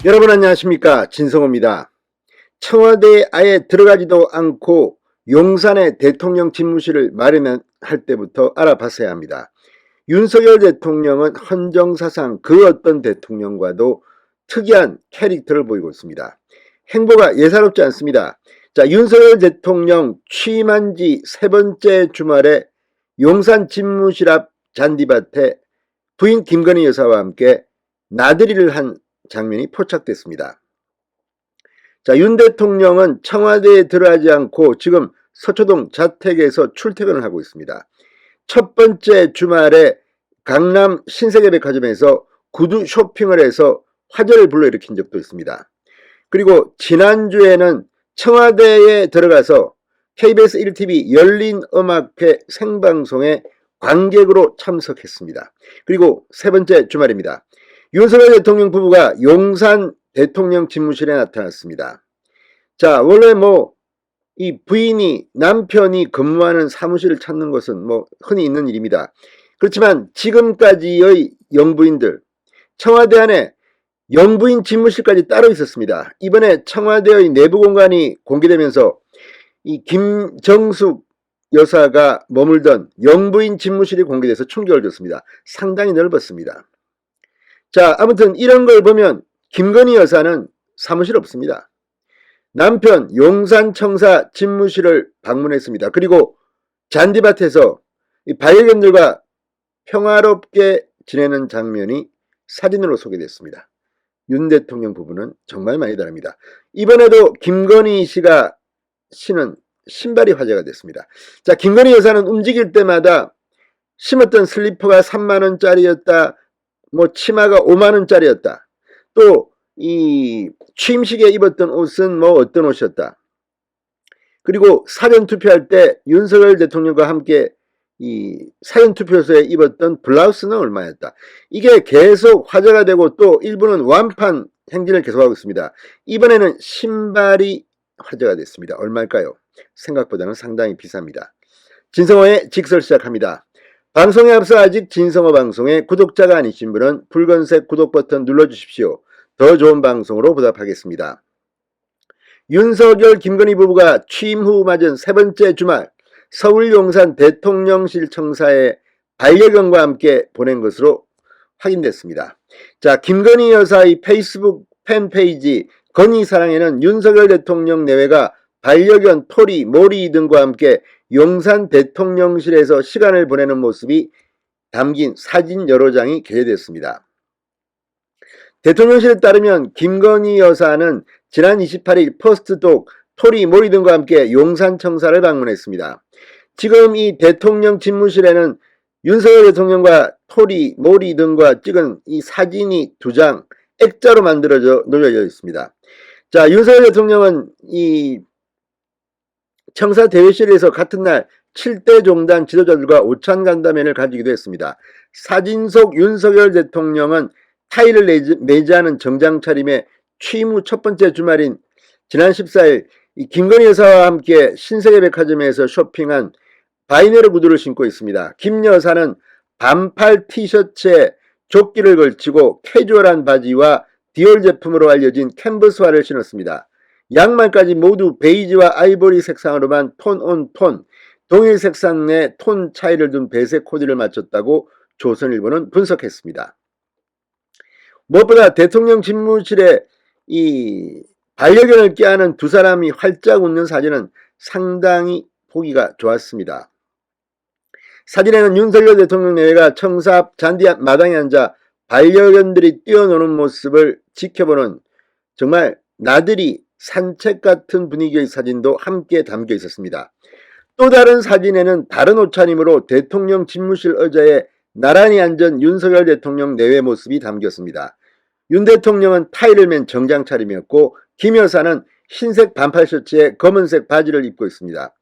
여러분 안녕하십니까, 진성호입니다. 청와대에 아예 들어가지도 않고 용산에 대통령 집무실을 마련할 때부터 알아봤어야 합니다. 윤석열 대통령은 헌정사상 그 어떤 대통령과도 특이한 캐릭터를 보이고 있습니다. 행보가 예사롭지 않습니다. 자, 윤석열 대통령 취임한 지 세 번째 주말에 용산 집무실 앞 잔디밭에 부인 김건희 여사와 함께 나들이를 한 장면이 포착됐습니다. 자, 윤 대통령은 청와대에 들어가지 않고 지금 서초동 자택에서 출퇴근을 하고 있습니다. 첫 번째 주말에 강남 신세계백화점에서 구두 쇼핑을 해서 화제를 불러일으킨 적도 있습니다. 그리고 지난주에는 청와대에 들어가서 KBS 1TV 열린음악회 생방송에 관객으로 참석했습니다. 그리고 세 번째 주말입니다. 윤석열 대통령 부부가 용산 대통령 집무실에 나타났습니다. 자, 원래 이 부인이 남편이 근무하는 사무실을 찾는 것은 흔히 있는 일입니다. 그렇지만 지금까지의 영부인들, 청와대 안에 영부인 집무실까지 따로 있었습니다. 이번에 청와대의 내부 공간이 공개되면서 이 김정숙 여사가 머물던 영부인 집무실이 공개돼서 충격을 줬습니다. 상당히 넓었습니다. 자, 아무튼 이런 걸 보면 김건희 여사는 사무실 없습니다. 남편 용산청사 집무실을 방문했습니다. 그리고 잔디밭에서 이 반려견들과 평화롭게 지내는 장면이 사진으로 소개됐습니다. 윤 대통령 부부는 정말 많이 다릅니다. 이번에도 김건희 씨가 신은 신발이 화제가 됐습니다. 자, 김건희 여사는 움직일 때마다 신었던 슬리퍼가 3만원짜리였다. 치마가 5만원짜리였다. 또 이 취임식에 입었던 옷은 어떤 옷이었다. 그리고 사전투표할 때 윤석열 대통령과 함께 이 사전투표소에 입었던 블라우스는 얼마였다. 이게 계속 화제가 되고 또 일부는 완판 행진을 계속하고 있습니다. 이번에는 신발이 화제가 됐습니다. 얼마일까요? 생각보다는 상당히 비쌉니다. 진성호의 직설 시작합니다. 방송에 앞서 아직 진성호 방송의 구독자가 아니신 분은 붉은색 구독 버튼 눌러주십시오. 더 좋은 방송으로 보답하겠습니다. 윤석열 김건희 부부가 취임 후 맞은 세 번째 주말 서울 용산 대통령실 청사에 반려견과 함께 보낸 것으로 확인됐습니다. 자, 김건희 여사의 페이스북 팬페이지 건희사랑에는 윤석열 대통령 내외가 반려견 토리, 모리 등과 함께 용산 대통령실에서 시간을 보내는 모습이 담긴 사진 여러 장이 게재됐습니다. 대통령실에 따르면 김건희 여사는 지난 28일 퍼스트독, 토리, 모리 등과 함께 용산청사를 방문했습니다. 지금 이 대통령 집무실에는 윤석열 대통령과 토리, 모리 등과 찍은 이 사진이 두 장 액자로 만들어져 놓여져 있습니다. 자, 윤석열 대통령은 이 청사 대회실에서 같은 날 7대 종단 지도자들과 오찬 간담회를 가지기도 했습니다. 사진 속 윤석열 대통령은 타일을 내지 않은 정장 차림에 취임 후 첫 번째 주말인 지난 14일 김건희 여사와 함께 신세계백화점에서 쇼핑한 바이네르 구두를 신고 있습니다. 김 여사는 반팔 티셔츠에 조끼를 걸치고 캐주얼한 바지와 디올 제품으로 알려진 캔버스화를 신었습니다. 양말까지 모두 베이지와 아이보리 색상으로만 톤 온 톤, 동일 색상 내 톤 차이를 둔 배색 코디를 맞췄다고 조선일보는 분석했습니다. 무엇보다 대통령 집무실에 이 반려견을 껴안은 두 사람이 활짝 웃는 사진은 상당히 보기가 좋았습니다. 사진에는 윤석열 대통령 내외가 청사 앞 잔디 마당에 앉아 반려견들이 뛰어노는 모습을 지켜보는 정말 나들이 산책 같은 분위기의 사진도 함께 담겨 있었습니다. 또 다른 사진에는 다른 옷차림으로 대통령 집무실 의자에 나란히 앉은 윤석열 대통령 내외 모습이 담겼습니다. 윤 대통령은 타이를 맨 정장 차림이었고 김 여사는 흰색 반팔 셔츠에 검은색 바지를 입고 있습니다.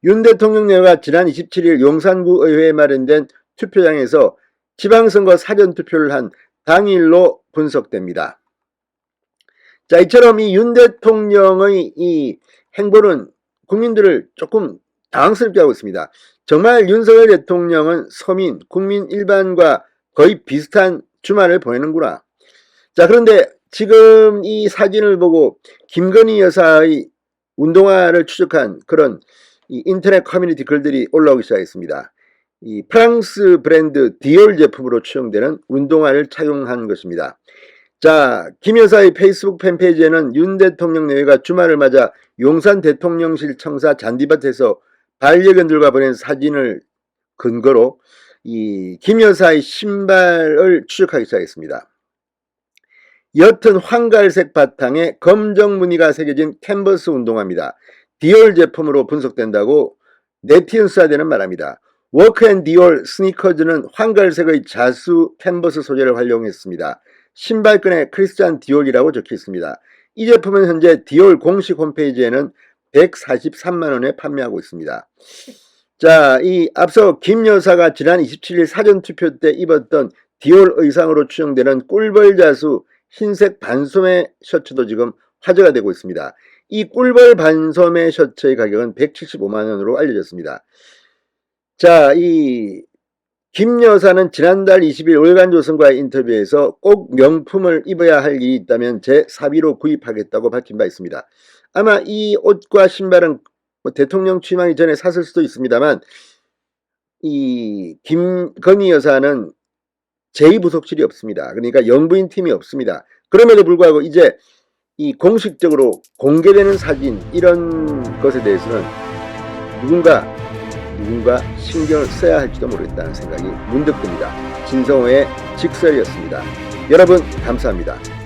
윤 대통령 내외가 지난 27일 용산구 의회에 마련된 투표장에서 지방선거 사전투표를 한 당일로 분석됩니다. 자, 이처럼 이 윤 대통령의 이 행보는 국민들을 조금 당황스럽게 하고 있습니다. 정말 윤석열 대통령은 서민, 국민 일반과 거의 비슷한 주말을 보내는구나. 자, 그런데 지금 이 사진을 보고 김건희 여사의 운동화를 추적한 그런 이 인터넷 커뮤니티 글들이 올라오기 시작했습니다. 이 프랑스 브랜드 디올 제품으로 추정되는 운동화를 착용한 것입니다. 자, 김 여사의 페이스북 팬페이지에는 윤 대통령 내외가 주말을 맞아 용산 대통령실 청사 잔디밭에서 반려견들과 보낸 사진을 근거로 이 김 여사의 신발을 추적하기 시작했습니다. 옅은 황갈색 바탕에 검정 무늬가 새겨진 캔버스 운동화입니다. 디올 제품으로 분석된다고 네티즌스화되는 말합니다. 워크앤디올 스니커즈는 황갈색의 자수 캔버스 소재를 활용했습니다. 신발끈에 크리스찬 디올이라고 적혀 있습니다. 이 제품은 현재 디올 공식 홈페이지에는 143만원에 판매하고 있습니다. 자, 이 앞서 김 여사가 지난 27일 사전투표 때 입었던 디올 의상으로 추정되는 꿀벌 자수 흰색 반소매 셔츠도 지금 화제가 되고 있습니다. 이 꿀벌 반소매 셔츠의 가격은 175만원으로 알려졌습니다. 자, 이 김 여사는 지난달 20일 월간조선과의 인터뷰에서 꼭 명품을 입어야 할 일이 있다면 제 사비로 구입하겠다고 밝힌 바 있습니다. 아마 이 옷과 신발은 대통령 취임하기 전에 샀을 수도 있습니다만 이 김건희 여사는 제2부속실이 없습니다. 그러니까 영부인 팀이 없습니다. 그럼에도 불구하고 이제 이 공식적으로 공개되는 사진 이런 것에 대해서는 누군가 신경을 써야 할지도 모르겠다는 생각이 문득 듭니다. 진성호의 직설이었습니다. 여러분 감사합니다.